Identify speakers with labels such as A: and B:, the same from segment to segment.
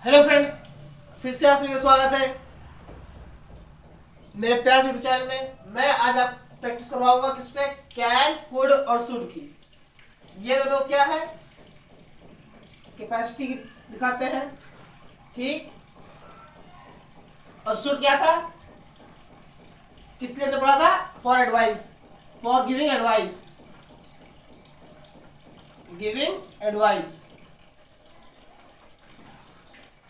A: Hello friends, फिर से आप सभी का स्वागत है मेरे प्यारे यूट्यूब चैनल में। मैं आज आप प्रैक्टिस करवाऊंगा किस पे, कैन, कुड और शुड की। ये दोनों क्या है, कैपेसिटी दिखाते हैं, ठीक। और शुड क्या था, किस लिए पढ़ा था? For advice, for giving advice, giving advice,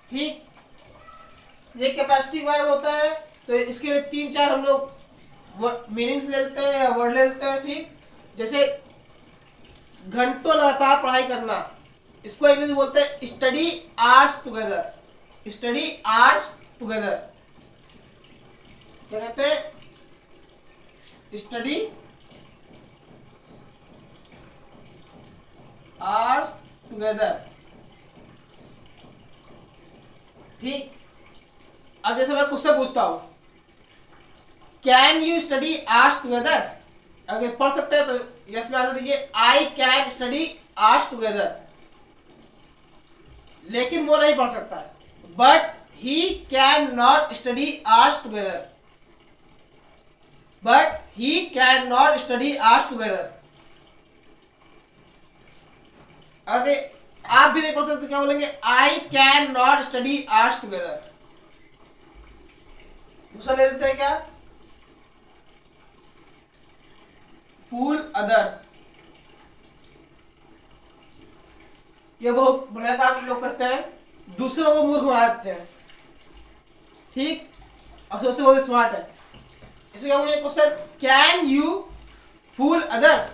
A: ठीक। ये कैपेसिटी के बारे में होता है, तो इसके तीन चार हम लोग मीनिंग्स ले लेते हैं या वर्ड ले लेते हैं, ठीक। जैसे घंटों लगातार पढ़ाई करना, इसको इंग्लिश में बोलते हैं study hours together, study hours together. क्या कहते हैं? स्टडी आवर्स टुगेदर, ठीक। अब जैसे मैं क्वेश्चन पूछता हूं, can you study hours together? अगर पढ़ सकते हैं तो यस में आंसर दीजिए, I can study hours together. लेकिन वो नहीं पढ़ सकता है, but he can not study hours together, but he can not study hours together. अगर आप भी नहीं पढ़ सकते तो क्या बोलेंगे? I can not study hours together. दूसरा ले लेते हैं, क्या? फूल अदर्स। ये बहुत बढ़िया काम लोग करते हैं, दूसरों को मूर्ख बना देते हैं, ठीक। और सोचते बहुत स्मार्ट है। इसमें क्या मुझे question, can you fool others?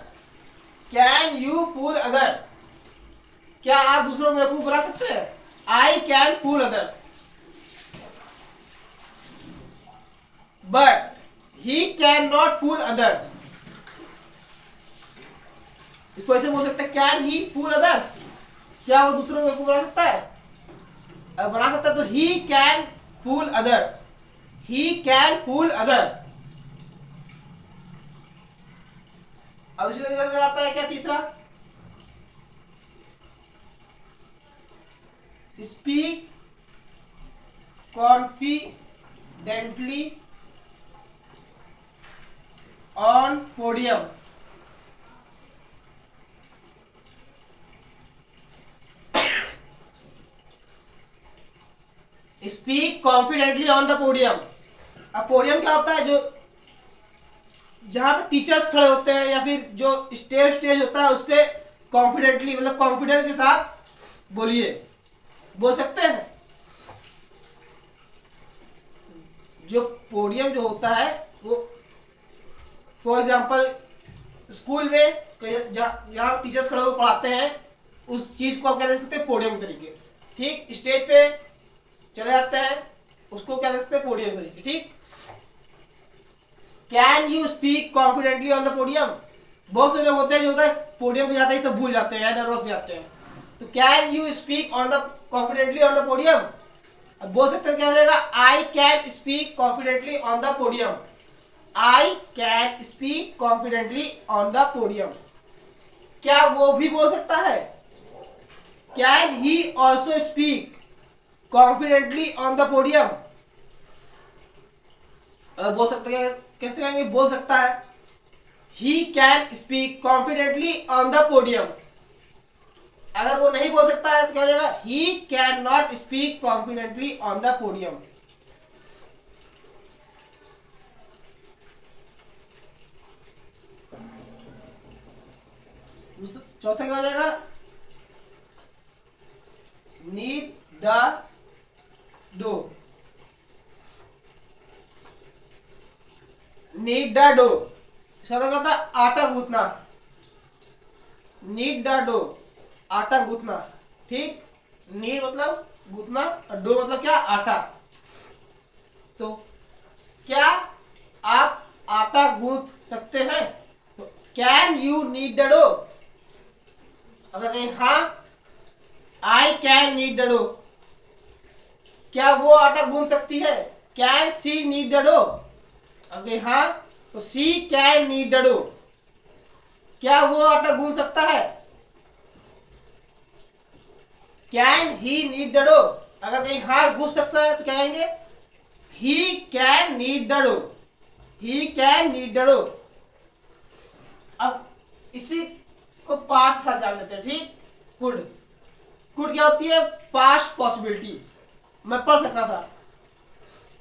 A: Can you fool others? क्या आप दूसरों को बेवकूफ बना सकते हैं? I can fool others, but he cannot fool others. इसको ऐसे बोल सकते हैं, कैन ही फूल अदर्स? क्या वो दूसरों को बेवकूफ बना सकता है? अगर बना सकता है तो he can fool others, he can fool others. अब इसी तरीके से आता है क्या तीसरा, speak confidently on podium. Speak confidently on the podium. अब पोडियम क्या होता है? जो जहां पे टीचर्स खड़े होते हैं या फिर जो स्टेज होता है, उस पर कॉन्फिडेंटली मतलब कॉन्फिडेंस के साथ बोलिए, बोल सकते हैं। जो पोडियम जो होता है वो, फॉर एग्जाम्पल स्कूल में जहाँ टीचर्स खड़े होकर पढ़ाते हैं, उस चीज को आप क्या ले सकते हैं? पोडियम तरीके, ठीक। स्टेज पे चले जाते हैं, उसको क्या ले सकते हैं? पोडियम तरीके, ठीक। Can you speak confidently on the podium? बहुत से लोग होते हैं जो होता है पोडियम पे जाते ही सब भूल जाते हैं, नर्वस जाते हैं। तो can you speak on the confidently on the podium? अब बोल सकते हैं, क्या हो जाएगा? I can speak confidently on the podium, I can speak confidently on the podium. क्या वो भी बोल सकता है? Can he also speak confidently on the podium? बोल सकते हैं, कैसे कहेंगे? बोल सकता है, he can speak confidently on the podium. अगर वो नहीं बोल सकता है तो क्या हो जाएगा? He cannot speak confidently on the podium. चौथा क्या हो जाएगा? Knead the dough, knead the dough. इसका मतलब होता है आटा गूंथना, नीड द डो, आटा गूंथना, ठीक। नीड मतलब गूंथना और डो मतलब क्या? आटा। तो क्या आप आटा गूंथ सकते हैं? तो can you knead the dough? अगर कहीं हाँ, I can knead the dough. क्या वो आटा गूंथ सकती है? Can she knead the dough? अगर हाँ तो she can knead the dough. क्या वो आटा गूंथ सकता है? Can he knead the dough? अगर कहीं हाथ घुस सकता है तो क्या कहेंगे, he can knead the dough, he can knead the dough. अब इसी को पास्ट के साथ जान लेते हैं, ठीक। कुड, कुड क्या होती है, पास्ट पॉसिबिलिटी। मैं पढ़ सकता था,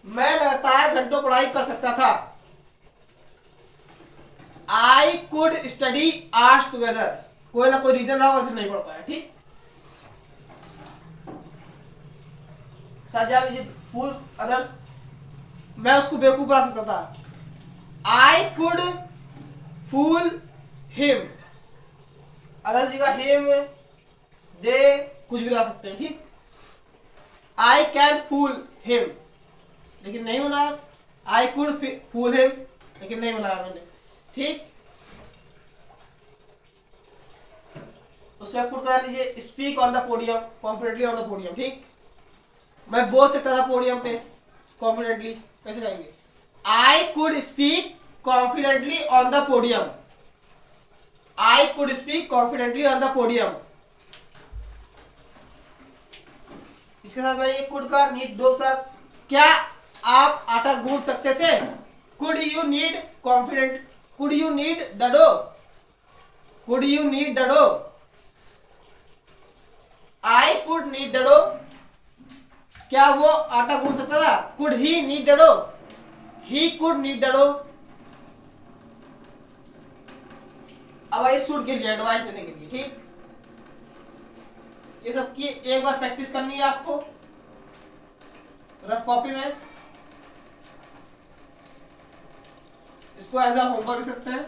A: मैं लगातार घंटों पढ़ाई कर सकता था। I could study hours together, कोई ना कोई रीजन रहा नहीं पढ़ पाया, ठीक। जान लीजिए फूल अदर्स, मैं उसको बेवकूफ बना सकता था। I could fool him, others का हिम दे कुछ भी लगा सकते हैं, ठीक। आई कैन फूल हिम, लेकिन नहीं बनाया। आई कुड फूल हिम, लेकिन नहीं बनाया मैंने, ठीक। उसमें कुड कर लीजिए, speak on the podium, confidently on the podium, ठीक। मैं बोल सकता था पोडियम पे कॉन्फिडेंटली, कैसे कहेंगे, I could speak confidently on the podium, I could speak confidently on the podium. इसके साथ मैं ये कुड का नीड दो साथ, क्या आप आटा गूंथ सकते थे, could you knead confident, could you knead the dough, could you knead the dough. I could knead the dough, क्या वो आटा गूंथ सकता था, could he knead the dough, he could knead the dough. अब आइए शुड के लिए एडवाइस देने के लिए, ठीक। ये सब की एक बार प्रैक्टिस करनी है आपको रफ कॉपी में, इसको एज अ होमवर्क कर सकते हैं।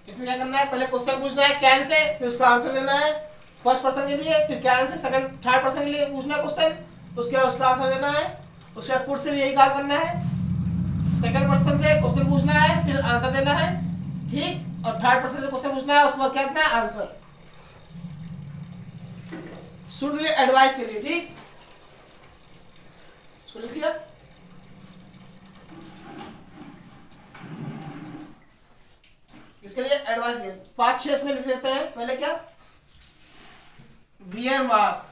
A: इसमें क्या करना है, पहले क्वेश्चन पूछना है कैन से, फिर उसका आंसर देना है फर्स्ट पर्सन के लिए, फिर can say second third person के लिए पूछना है क्वेश्चन, उसके बाद उसका आंसर देना है। उसके बाद कुड से भी यही काम करना है, सेकंड पर्सन से क्वेश्चन पूछना है, फिर आंसर देना है, ठीक। और थर्ड पर्सन से क्वेश्चन पूछना है, उसके बाद क्या करना है, आंसर। शुड के लिए एडवाइस के लिए, ठीक। इसको लिख लिया। इसके लिए एडवाइस दिया 5-6 इसमें लिख लेते हैं। पहले क्या, वियर मास्क,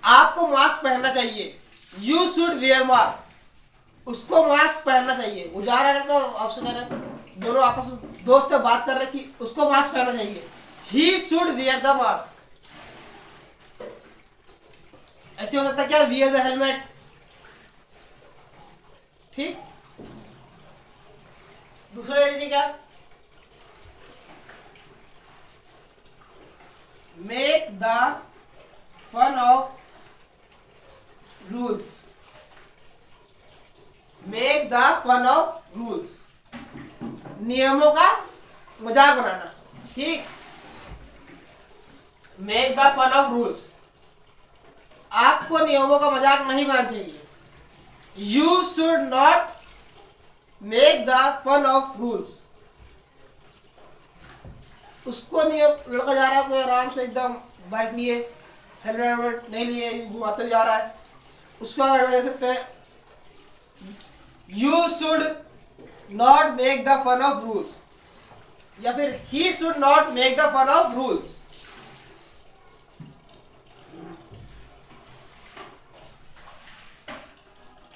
A: आपको मास्क पहनना चाहिए, यू शुड वियर मास्क, उसको मास्क पहनना चाहिए। वो जा रहा है तो आपसे कह रहे दोनों आपस में दोस्त बात कर रहे कि उसको मास्क पहनना चाहिए, he should wear the mask. ऐसे हो सकता है क्या, वियर द हेलमेट, ठीक। दूसरा ले लीजिए क्या, make the fun of rules, make the fun of rules, नियमों का मजाक बनाना, ठीक। Make the fun of rules, आपको नियमों का मजाक नहीं बनाना चाहिए। You should not make the fun of rules, उसको नियम, लड़का जा रहा है कोई आराम से एकदम बाइक लिए, हेलमेट नहीं लिए, घुमाते जा रहा है, उसको आप एडवाइस दे सकते हैं, you should not make the fun of rules, या फिर he should not make the fun of rules.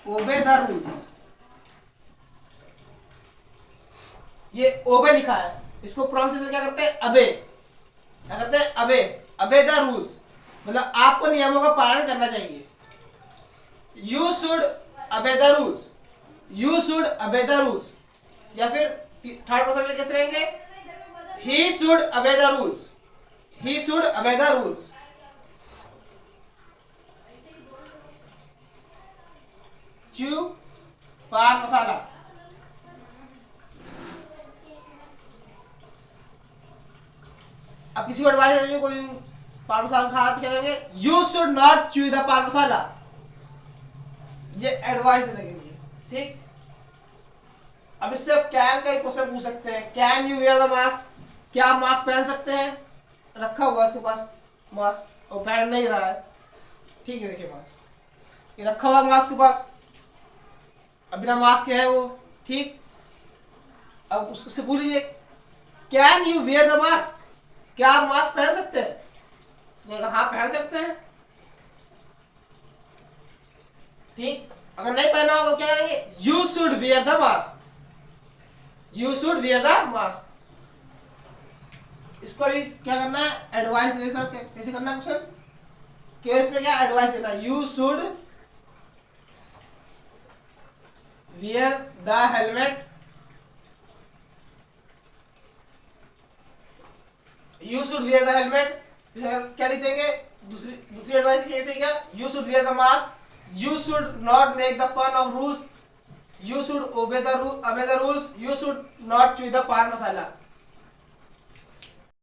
A: Obey the rules, ये ओबे लिखा है, इसको प्रोनाउंसिएशन क्या करते हैं, अबे, क्या करते हैं, अबे, अबे द रूल्स, मतलब आपको नियमों का पालन करना चाहिए। यू शुड अबे द रूल्स, यू शुड अबे द रूल्स, या फिर थर्ड पर्सन में कैसे रहेंगे, ही शुड अबे द रूल्स, ही शुड अबे द रूल्स। च्यू पान मसाला, अब किसी को एडवाइस देंगे, कोई पान मसाला खा तो क्या करेंगे, you should not chew the paan मसाला, ये एडवाइस देने के लिए, ठीक। अब इससे आप कैन का क्वेश्चन पूछ सकते हैं, can you wear the mask, क्या आप मास्क पहन सकते हैं, रखा हुआ उसके पास मास्क और पहन नहीं रहा है, ठीक है। देखिए मास्क ये रखा हुआ मास्क के पास, अब बिना मास्क के है वो, ठीक। अब उससे पूछ लीजिए can you wear the mask, क्या आप मास्क पहन सकते हैं? हाँ पहन सकते हैं। ठीक, अगर नहीं पहना होगा तो क्या करेंगे? You should wear the mask, you should wear the mask. इसको भी क्या करना है? एडवाइस दे सकते हैं। कैसे करना है क्वेश्चन? क्यों इसमें क्या एडवाइस देना? You should wear the helmet, you should wear the helmet. क्या लिख देंगे? दूसरी एडवाइस कैसे क्या? You should wear the mask, you should not make the fun of rules, you should obey the rules, you should not chew the paan masala.